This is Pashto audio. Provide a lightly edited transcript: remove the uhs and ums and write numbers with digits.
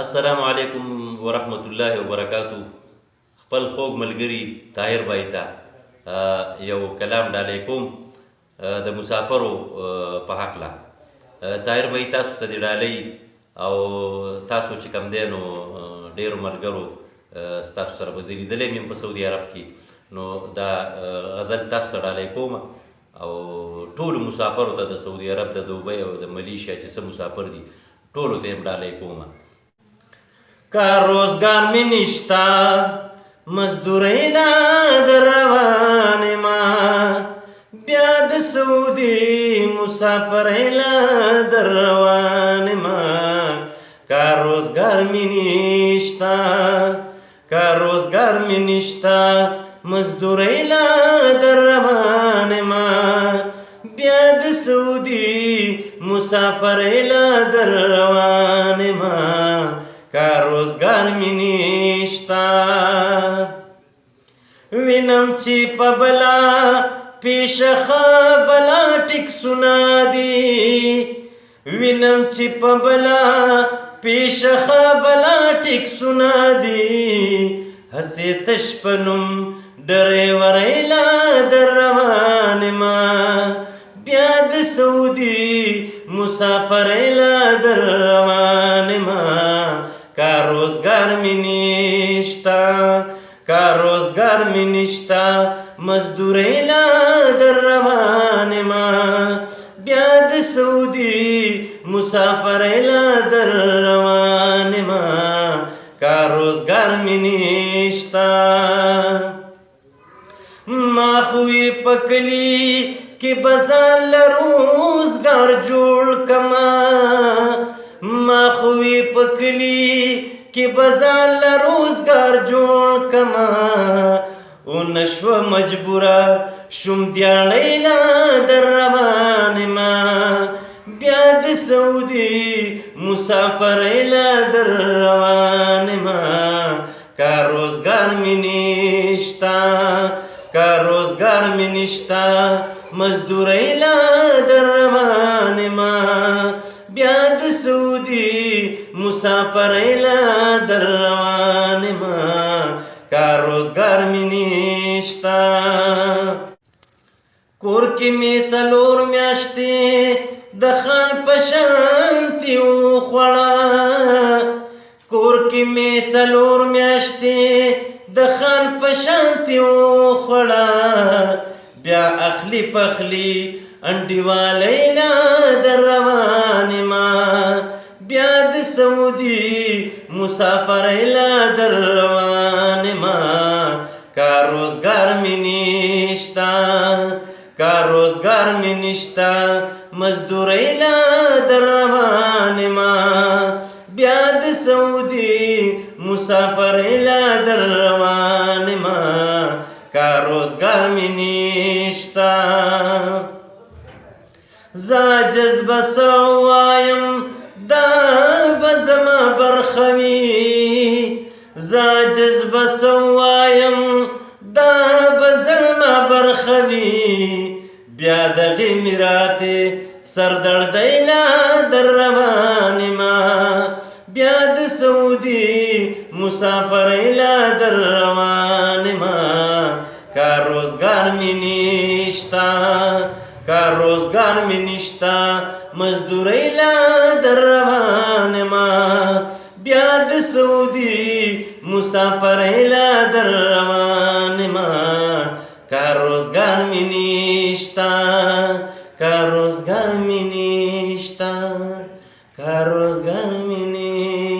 السلام علیکم ورحمت الله وبرکاتو. خپل خوږ ملګري طاهر بھائی ته یو کلام ډالۍ کوم د مسافرو په هکله. طاهر بھائی تاسو ته د ډالۍ او تاسو چې کوم دی نو ډېرو ملګرو ستاسو سره به زه لیدلی یم په سعودي عرب کې، نو دا غزل تاسو ته ډالۍ کوم او ټولو مسافرو ته د سعودي عرب د دوبۍ او د ملیشیا چې څه مسافر دي ټولو ته یم ډالۍ کوم. کار روزگار می نشتا مزدوری لا در روان ما، بیا د سعودی مسافر لا در روان ما. کار روزگار می نشتا، کار روزگار می نشتا مزدوری لا در روان ما، بیا د سعودی مسافر لا در روان ما. کار روزگار می نیشتا وینم چی پا بلا پیش بلا ٹک سنا دی، وینم چی پا بلا پیش بلا ٹک سنا دی. ہسی تشپنم ڈریور ایلا در روان ما، بیا د سعودی مسافر ایلا در روان ما. کار روزگار می نشتا، کار روزگار می نشتا مزدوری لا در روان ما، بیا د سعودی مسافر لا در روان ما. کار روزگار می نشتا ما خوی پکلی کہ بزان لروزگار جوڑ کما، ما خوی پکلی کہ بزان لروزگار جوڑ کما. او نشو مجبورا شم دیاڑی لا در روان ما، بیا د سعودی مسافر لا در روان ما. کار روزگار می نشتا، کار روزگار می نشتا مزدوری لا در روان ما، بیا د سعودی مسافر لا در روان ما. کار روزگار می نشتا کور کی می سلور میاشتی د خان پشانتی او خوڑا، کور کی می سلور میاشتی د خان پشانتی او خوڑا. بیا اخلی پخلی انڈی والی لا در روان ما، بیا د سعودی مسافر لا در روان ما. کار روزگار می نشتا، کار روزگار می نشتا مزدوری لا در روان ما، بیا د سعودی مسافر لا در روان ما. کار روزگار می نشتا زا جذب سوایم دا بزما برخوی، زا جذب سوایم دا بزما برخوی. بیا دغی میرات سردردی لا در روان ما، بیا د سعودی مسافر لا در روان ما. کار روزگار می نشتا، کار روزگار می نشتا مزدوری لا در روان ما، بیا د سعودی مسافر لا در روان ما. کار روزگار می نشتا، کار روزگار می نشتا، کار روزگار می نشتا.